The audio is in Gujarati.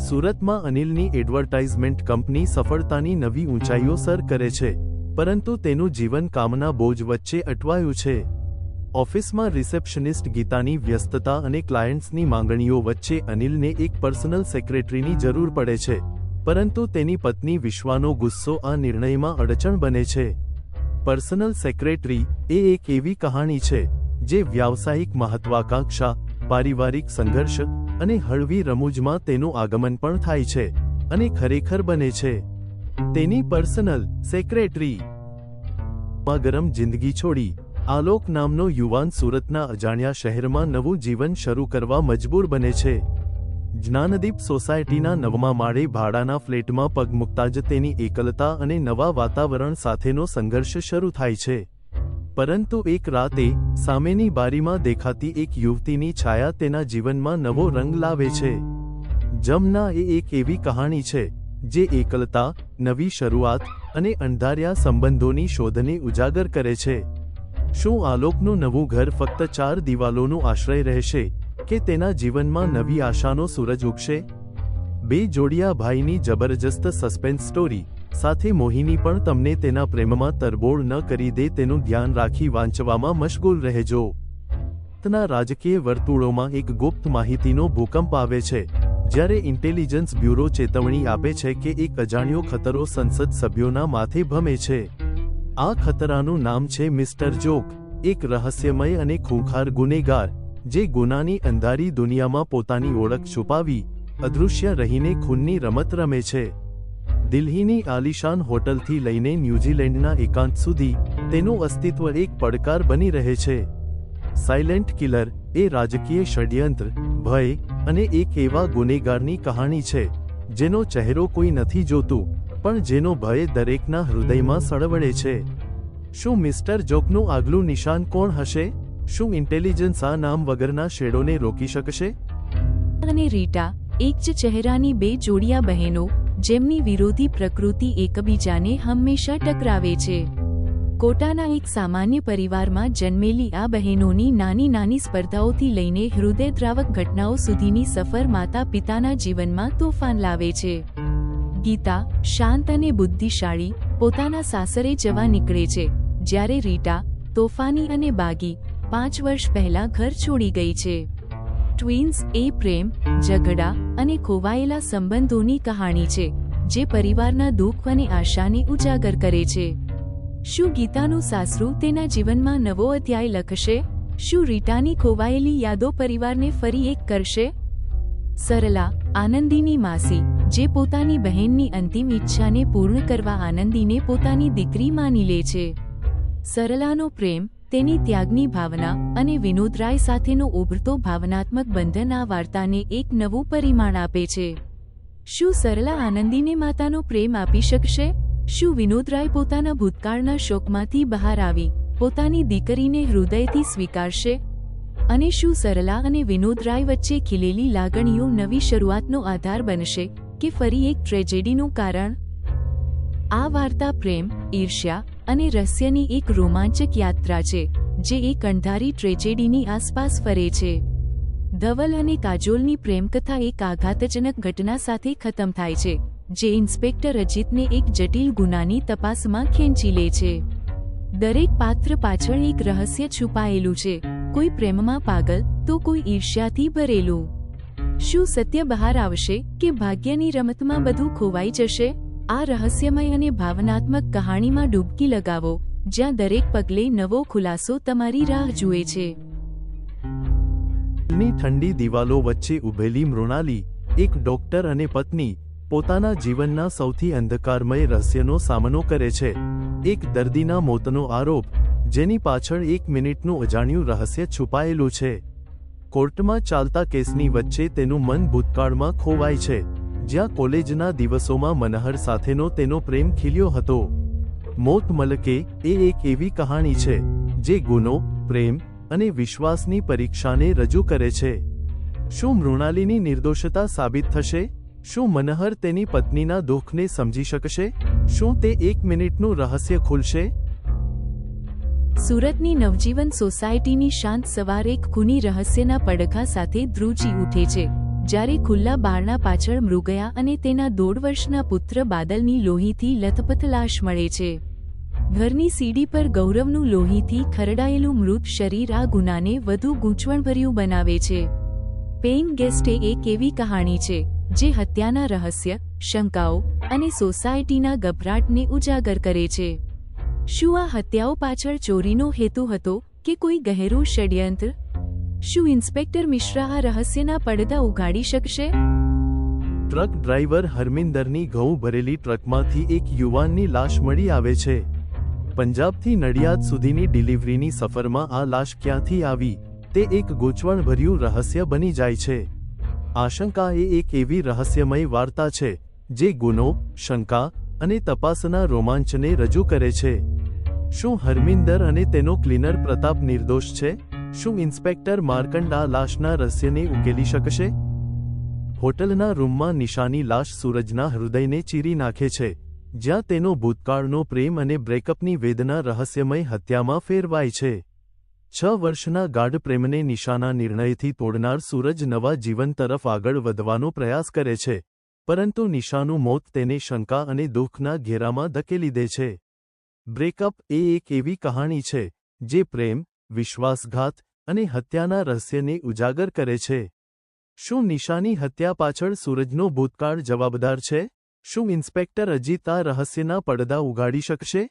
સુરતમાં અનિલની એડવર્ટાઇઝમેન્ટ કંપની સફળતાની નવી ઊંચાઈઓ સર કરે છે, પરંતુ તેનું જીવન કામના બોજ વચ્ચે અટવાયું છે। ઓફિસમાં રિસેપ્શનિસ્ટ ગીતાની વ્યસ્તતા અને ક્લાયન્ટ્સની માંગણીઓ વચ્ચે અનિલને એક પર્સનલ સેક્રેટરીની જરૂર પડે છે, પરંતુ તેની પત્ની વિશ્વાનો ગુસ્સો આ નિર્ણયમાં અડચણ બને છે। પર્સનલ સેક્રેટરી એ એક એવી કહાણી છે જે વ્યાવસાયિક મહત્વાકાંક્ષા, પારિવારિક સંઘર્ષ અને હળવી રમૂજમાં તેનું આગમન પણ થાય છે અને ખરેખર બને છે। તેની પર્સનલ સેક્રેટરી માં ગરમ જિંદગી છોડી આલોક નામનો યુવાન સુરતના અજાણ્યા શહેરમાં નવું જીવન શરૂ કરવા મજબૂર બને છે। જ્ઞાનદીપ સોસાયટીના 9મા માળે ભાડાના ફ્લેટમાં પગ મૂકતા જ તેની એકલતા અને નવા વાતાવરણ સાથેનો સંઘર્ષ શરૂ થાય છે। પરંતુ એક રાતે સામેની બારીમાં દેખાતી એક યુવતીની છાયા તેના જીવનમાં નવો રંગ લાવે છે। જમના એ એક એવી કહાણી છે જે એકલતા, નવી શરૂઆત અને અણધાર્યા સંબંધોની શોધને ઉજાગર કરે છે। શું આલોકનું નવું ઘર ફક્ત 4 દિવાલોનું આશ્રય રહેશે કે તેના જીવનમાં નવી આશાનો સૂરજ ઉગશે? બે જોડિયા ભાઈની જબરજસ્ત સસ્પેન્સ સ્ટોરી સાથે મોહિની પણ તમને તેના પ્રેમમાં તરબોળ ન કરી દે તેનું ધ્યાન રાખી વાંચવામાં મશગુલ રહેજો। તેના રાજકીય વર્તુળોમાં એક ગુપ્ત માહિતીનો ભૂકંપ આવે છે જ્યારે ઇન્ટેલિજન્સ બ્યુરો ચેતવણી આપે છે કે એક અજાણ્યો ખતરો સંસદ સભ્યોના માથે ભમે છે। આ ખતરાનું નામ છે મિસ્ટર જોક, એક રહસ્યમય અને ખૂંખાર ગુનેગાર જે ગુનાની અંધારી દુનિયામાં પોતાની ઓળખ છુપાવી અદૃશ્ય રહીને ખૂનની રમત રમે છે। દિલ્હીની આલિશાન હોટલથી લઈને ન્યૂઝીલેન્ડના એકાંત સુધી તેનું અસ્તિત્વ એક પડકાર બની રહે છે। સાયલેન્ટ કિલર એ રાજકીય ષડયંત્ર, ભય અને એક એવા ગુનેગારની કહાણી છે જેનો ચહેરો કોઈ નથી જોતું, પણ જેનો ભય દરેકના હૃદયમાં સળવળે છે। શું મિસ્ટર જોકનું આગલું નિશાન કોણ હશે? શું ઇન્ટેલિજન્સ આ નામ વગરના શેડોને રોકી શકશે? અને રીટા, એક જ ચહેરાની બે જોડિયા બહેનો જેમની વિરોધી પ્રકૃતિ એકબીજાને હંમેશા ટકરાવે છે। કોટાના એક સામાન્ય પરિવારમાં જન્મેલી આ બહેનોની નાની નાની સ્પર્ધાઓથી લઈને હૃદયદ્રાવક ઘટનાઓ સુધીની સફર માતા પિતાના જીવનમાં તોફાન લાવે છે। ગીતા, શાંત અને બુદ્ધિશાળી, પોતાના સાસરે જવા નીકળે છે, જ્યારે રીટા, તોફાની અને બાગી, 5 વર્ષ પહેલા ઘર છોડી ગઈ છે। ટ્વિન્સ એ પ્રેમ, ઝઘડા અને ખોવાયેલા સંબંધોની કહાણી છે જે પરિવારના દુઃખ અને આશાને ઉજાગર કરે છે। શું ગીતાનું સાસરું તેના જીવનમાં નવો અધ્યાય લખશે? શું રીટાની ખોવાયેલી યાદો પરિવારને ફરી એક કરશે? સરલા, આનંદીની માસી, જે પોતાની બહેનની અંતિમ ઈચ્છાને પૂર્ણ કરવા આનંદીને પોતાની દીકરી માની લે છે। સરલાનો પ્રેમ, તેની ત્યાગની ભાવના અને વિનોદ રાય સાથેનો ઉભરતો ભાવનાત્મક બંધન આ વાર્તાને એક નવું પરિમાણ આપે છે। શું સરલા આનંદીને માતાનો પ્રેમ આપી શકશે? શું વિનોદ રાય પોતાના ભૂતકાળના શોકમાંથી બહાર આવી પોતાની દીકરીને હૃદયથી સ્વીકારશે? અને શું સરલા અને વિનોદ રાય વચ્ચે ખીલેલી લાગણીઓ નવી શરૂઆતનો આધાર બનશે કે ફરી એક ટ્રેજેડીનું કારણ? આ વાર્તા પ્રેમ, ઈર્ષ્યા અને રહસ્યની એક રોમાંચક યાત્રા છે જે એક અણધારી ટ્રેજેડીની આસપાસ ફરે છે। ધવલ અને કાજોલની પ્રેમકથા એક આઘાતજનક ઘટના સાથે ખતમ થાય છે જે ઇન્સ્પેક્ટર અજીતને એક જટિલ ગુનાની તપાસમાં ખેંચી લે છે। દરેક પાત્ર પાછળ એક રહસ્ય છુપાયેલું છે, કોઈ પ્રેમમાં પાગલ તો કોઈ ઈર્ષ્યાથી ભરેલું। શું સત્ય બહાર આવશે કે ભાગ્યની રમતમાં બધું ખોવાઈ જશે? આ રહસ્યમય અને ભાવનાત્મક કહાણીમાં ડૂબકી લગાવો, જ્યાં દરેક પગલે નવો ખુલાસો તમારી રાહ જુએ છે। ની ઠંડી દિવાલો વચ્ચે ઊભેલી મૃણાલી, એક ડોક્ટર અને પત્ની, પોતાના જીવનના સૌથી અંધકારમય રહસ્યનો સામનો કરે છે। એક દર્દીના મોતનો આરોપ, જેની પાછળ 1 મિનિટનું અજાણ્યું રહસ્ય છુપાયેલું છે। કોર્ટમાં ચાલતા કેસની વચ્ચે તેનું મન ભૂતકાળમાં ખોવાય છે, જ્યાં કોલેજના દિવસોમાં મનહર સાથેનો તેનો પ્રેમ ખીલ્યો હતો। મોત મલકે એ એક એવી કહાણી છે જે ગુનો, પ્રેમ અને વિશ્વાસની પરીક્ષાને રજૂ કરે છે। શું મૃણાલીની નિર્દોષતા સાબિત થશે? શું મનહર તેની પત્નીના દુઃખને સમજી શકશે? શું તે 1 મિનિટનું રહસ્ય ખુલશે? સુરતની નવજીવન સોસાયટીની શાંત સવાર એક ખૂની રહસ્યના પડઘા સાથે ધ્રુજી ઉઠે છે, જ્યારે ખુલ્લા બારણા પાછળ મૃગયા અને તેના 1.5 વર્ષના પુત્ર બાદલની લોહીથી લથપથ લાશ મળે છે. ઘરની સીડી પર ગૌરવનું લોહીથી ખરડાયેલું મૃત શરીર આ ગુનાને વધુ ગૂંચવણભર્યું બનાવે છે. પેઇંગ ગેસ્ટ એક એવી કહાણી છે જે હત્યાના રહસ્ય, શંકાઓ અને સોસાયટીના ગભરાટને ઉજાગર કરે છે. શું આ હત્યાઓ પાછળ ચોરીનો હેતુ હતો કે કોઈ ગહેરું ષડયંત્ર? શું ઇન્સ્પેક્ટર મિશ્રા આ રહસ્યના પડદા ઉઘાડી શકશે? ટ્રક ડ્રાઈવર હરમિંદરની ઘઉં ભરેલી ટ્રકમાંથી એક યુવાનની લાશ મળી આવે છે. પંજાબથી નડિયાદ સુધીની ડિલિવરીની સફરમાં આ લાશ ક્યાંથી આવી તે એક ગૂંચવણભર્યું રહસ્ય બની જાય છે. આશંકા એ એક એવી રહસ્યમય વાર્તા છે જે ગુનો, શંકા અને તપાસના રોમાંચને રજૂ કરે છે. શું હરમિંદર અને તેનો ક્લીનર પ્રતાપ નિર્દોષ છે? શું ઇન્સ્પેક્ટર માર્કંડ આ લાશના રહસ્યને ઉકેલી શકશે? હોટલના રૂમમાં નિશાની લાશ સૂરજના હૃદયને ચીરી નાખે છે, જ્યાં તેનો ભૂતકાળનો પ્રેમ અને બ્રેકઅપની વેદના રહસ્યમય હત્યામાં ફેરવાય છે. 6 વર્ષના ગાઢ પ્રેમને નિશાના નિર્ણયથી તોડનાર સૂરજ નવા જીવન તરફ આગળ વધવાનો પ્રયાસ કરે છે, પરંતુ નિશાનું મોત તેને શંકા અને દુઃખના ઘેરામાં ધકેલી દે છે. બ્રેકઅપ એ એક એવી કહાણી છે જે પ્રેમ, વિશ્વાસઘાત અને હત્યાના રહસ્યને ઉજાગર કરે છે. શું નિશાની હત્યા પાછળ સૂરજનો ભૂતકાળ જવાબદાર છે? શું ઇન્સ્પેક્ટર અજીત આ રહસ્યના પડદા ઉઘાડી શકશે?